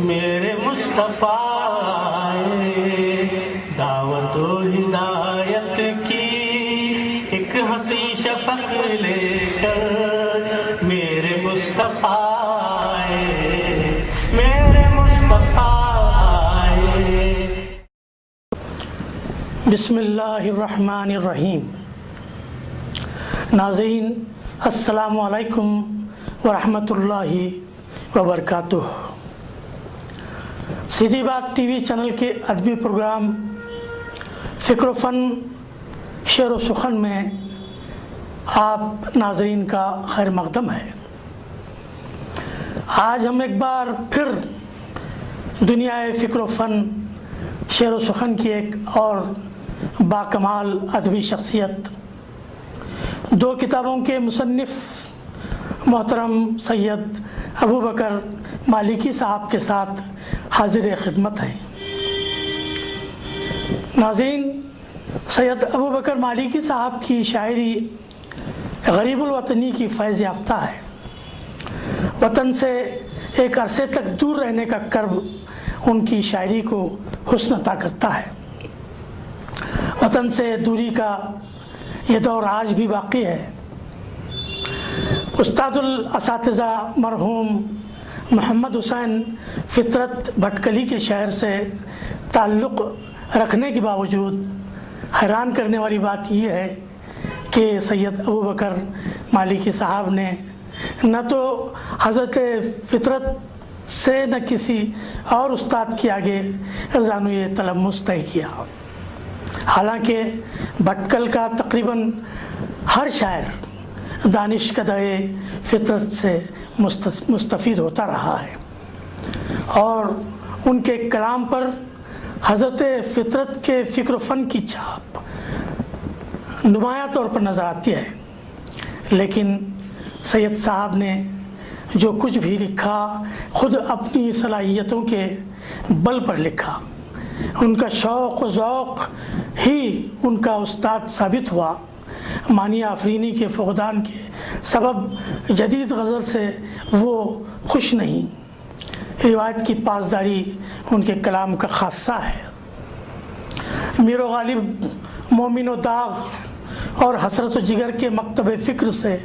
میرے مصطفیٰ آئے دعوت و ہدایت کی ایک ہنسی شفق لے کر، میرے مصطفیٰ آئے، میرے مصطفیٰ آئے۔ بسم اللہ الرحمن الرحیم۔ ناظرین السلام علیکم ورحمۃ اللہ وبرکاتہ۔ سیدھی بات ٹی وی چینل کے ادبی پروگرام فکر و فن شعر و سخن میں آپ ناظرین کا خیر مقدم ہے۔ آج ہم ایک بار پھر دنیا فکر و فن شعر و سخن کی ایک اور باکمال ادبی شخصیت، دو کتابوں کے مصنف محترم سید ابوبکر مالکی صاحب کے ساتھ حاضر خدمت ہیں۔ ناظرین، سید ابوبکر مالکی صاحب کی شاعری غریب الوطنی کی فیض یافتہ ہے۔ وطن سے ایک عرصے تک دور رہنے کا کرب ان کی شاعری کو حسن عطا کرتا ہے۔ وطن سے دوری کا یہ دور آج بھی باقی ہے۔ استاد الاساتذہ مرحوم محمد حسین فطرت بھٹکلی کے شہر سے تعلق رکھنے کے باوجود حیران کرنے والی بات یہ ہے کہ سید ابوبکر مالکی صاحب نے نہ تو حضرت فطرت سے نہ کسی اور استاد کے آگے اذان و تلمس طے کیا، حالانکہ بھٹکل کا تقریباً ہر شاعر دانش قدرے فطرت سے مستفید ہوتا رہا ہے، اور ان کے کلام پر حضرت فطرت کے فکر و فن کی چھاپ نمایاں طور پر نظر آتی ہے۔ لیکن سید صاحب نے جو کچھ بھی لکھا خود اپنی صلاحیتوں کے بل پر لکھا۔ ان کا شوق و ذوق ہی ان کا استاد ثابت ہوا۔ معنی آفرینی کے فقدان کے سبب جدید غزل سے وہ خوش نہیں۔ روایت کی پاسداری ان کے کلام کا خاصہ ہے۔ میر و غالب، مومن و داغ اور حسرت و جگر کے مکتب فکر سے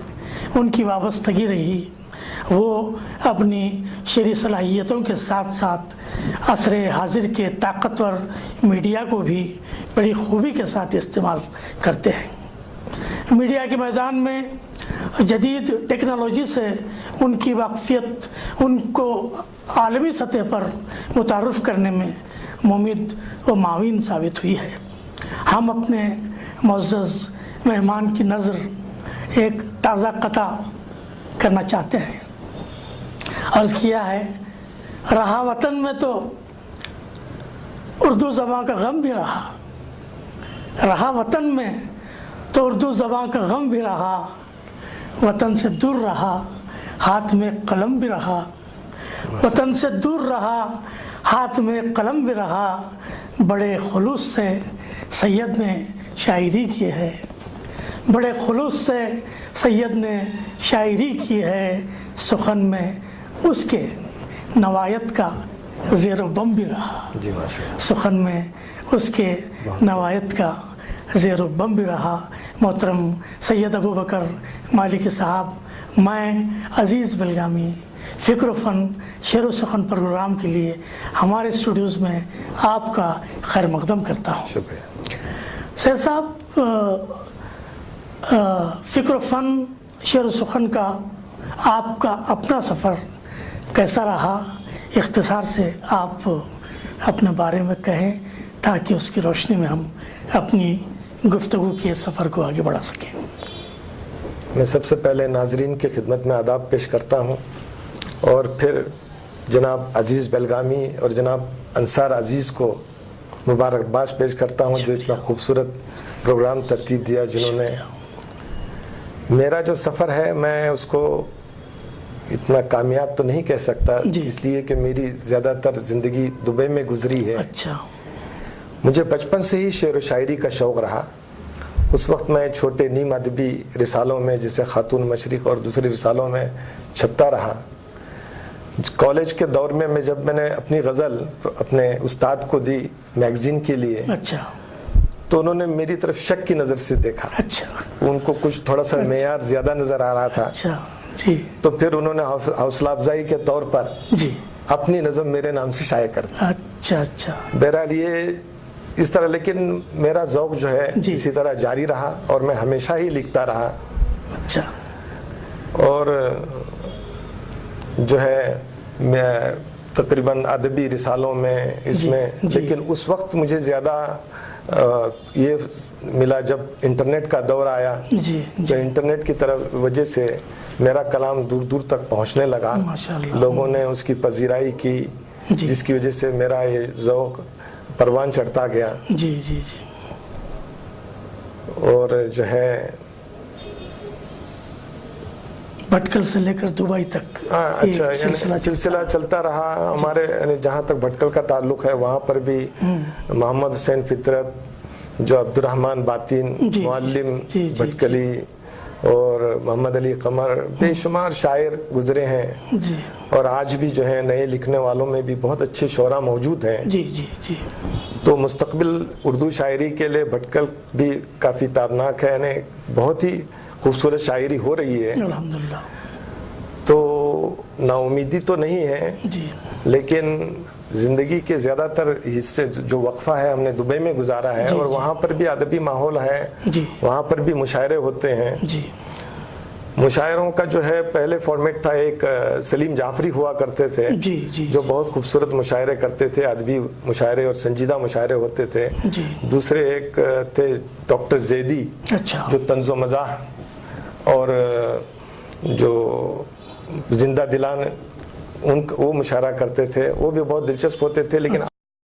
ان کی وابستگی رہی۔ وہ اپنی شعری صلاحیتوں کے ساتھ ساتھ عصر حاضر کے طاقتور میڈیا کو بھی بڑی خوبی کے ساتھ استعمال کرتے ہیں۔ میڈیا کے میدان میں جدید ٹیکنالوجی سے ان کی واقفیت ان کو عالمی سطح پر متعارف کرنے میں ممد و معاون ثابت ہوئی ہے۔ ہم اپنے معزز مہمان کی نظر ایک تازہ قطع کرنا چاہتے ہیں۔ عرض کیا ہے، رہا وطن میں تو اردو زبان کا غم بھی رہا، رہا وطن میں تو اردو زبان کا غم بھی رہا، وطن سے دور رہا ہاتھ میں قلم بھی رہا، وطن سے دور رہا ہاتھ میں قلم بھی رہا، بڑے خلوص سے سید نے شاعری کی ہے، بڑے خلوص سے سید نے شاعری کی ہے، سخن میں اس کے نوایت کا زیر و بم بھی رہا، سخن میں اس کے نوایت کا زیر و بم بھی رہا۔ محترم سید ابوبکر مالکی صاحب، میں عزیز بلگامی فکر و فن شعر و سخن پروگرام کے لیے ہمارے اسٹوڈیوز میں آپ کا خیر مقدم کرتا ہوں۔ شکریہ سید صاحب، فکر و فن شعر و سخن کا آپ کا اپنا سفر کیسا رہا؟ اختصار سے آپ اپنے بارے میں کہیں تاکہ اس کی روشنی میں ہم اپنی گفتگو کے سفر کو آگے بڑھا سکیں۔ میں سب سے پہلے ناظرین کی خدمت میں آداب پیش کرتا ہوں، اور پھر جناب عزیز بلگامی اور جناب انصار عزیز کو مبارکباد پیش کرتا ہوں جو اتنا خوبصورت پروگرام ترتیب دیا، جنہوں نے میرا جو سفر ہے میں اس کو اتنا کامیاب تو نہیں کہہ سکتا، اس لیے کہ میری زیادہ تر زندگی دبئی میں گزری ہے۔ اچھا، مجھے بچپن سے ہی شعر و شاعری کا شوق رہا۔ اس وقت میں چھوٹے نیم ادبی رسالوں میں جیسے خاتون مشرق اور دوسرے رسالوں میں چھپتا رہا، کالج کے دور میں جب میں نے اپنی غزل اپنے استاد کو دی میگزین کے لیے اچھا تو انہوں نے میری طرف شک کی نظر سے دیکھا. اچھا ان کو کچھ تھوڑا سا معیار زیادہ نظر آ رہا تھا. اچھا جی تو پھر انہوں نے حوصلہ افزائی کے طور پر جی اپنی نظم میرے نام سے شائع کر دی. اچھا اچھا بہرحال یہ اس طرح، لیکن میرا ذوق جو ہے جی. اسی طرح جاری رہا اور میں ہمیشہ ہی لکھتا رہا. اچھا اور جو ہے میں تقریباً ادبی رسالوں میں اس جی. میں جی. لیکن اس وقت مجھے زیادہ یہ ملا جب انٹرنیٹ کا دور آیا جی تو جی انٹرنیٹ کی طرف وجہ سے میرا کلام دور دور تک پہنچنے لگا. ماشاءاللہ. لوگوں نے اس کی پذیرائی کی جی. جس کی وجہ سے میرا یہ ذوق پروان چڑھتا گیا. جی جی جی اور جو ہے بھٹکل سے لے کر دبئی تک اچھا یہ یعنی سلسلہ چلتا رہا. ہمارے یعنی جہاں تک بھٹکل کا تعلق ہے وہاں پر بھی محمد حسین فطرت جو عبد الرحمن باطن جی. معلم جی. جی. بھٹکلی اور محمد علی قمر بے شمار شاعر گزرے ہیں. جی اور آج بھی جو ہے نئے لکھنے والوں میں بھی بہت اچھے شعراء موجود ہیں. جی جی جی تو مستقبل اردو شاعری کے لیے بھٹکل بھی کافی تابناک ہے. یعنی بہت ہی خوبصورت شاعری ہو رہی ہے. الحمدللہ. تو نا امیدی تو نہیں ہے جی لیکن زندگی کے زیادہ تر حصے جو وقفہ ہے ہم نے دبئی میں گزارا ہے. جی. اور وہاں پر بھی ادبی ماحول ہے. جی. وہاں پر بھی مشاعرے ہوتے ہیں. جی مشاعروں کا جو ہے پہلے فارمیٹ تھا، ایک سلیم جعفری ہوا کرتے تھے جی جی جو بہت خوبصورت مشاعرے کرتے تھے، ادبی مشاعرے اور سنجیدہ مشاعرے ہوتے تھے. جی. دوسرے ایک تھے ڈاکٹر زیدی اچھا جو طنز و مزاح اور جو زندہ دلان وہ مشاعرہ کرتے تھے. وہ بھی بہت دلچسپ ہوتے تھے. لیکن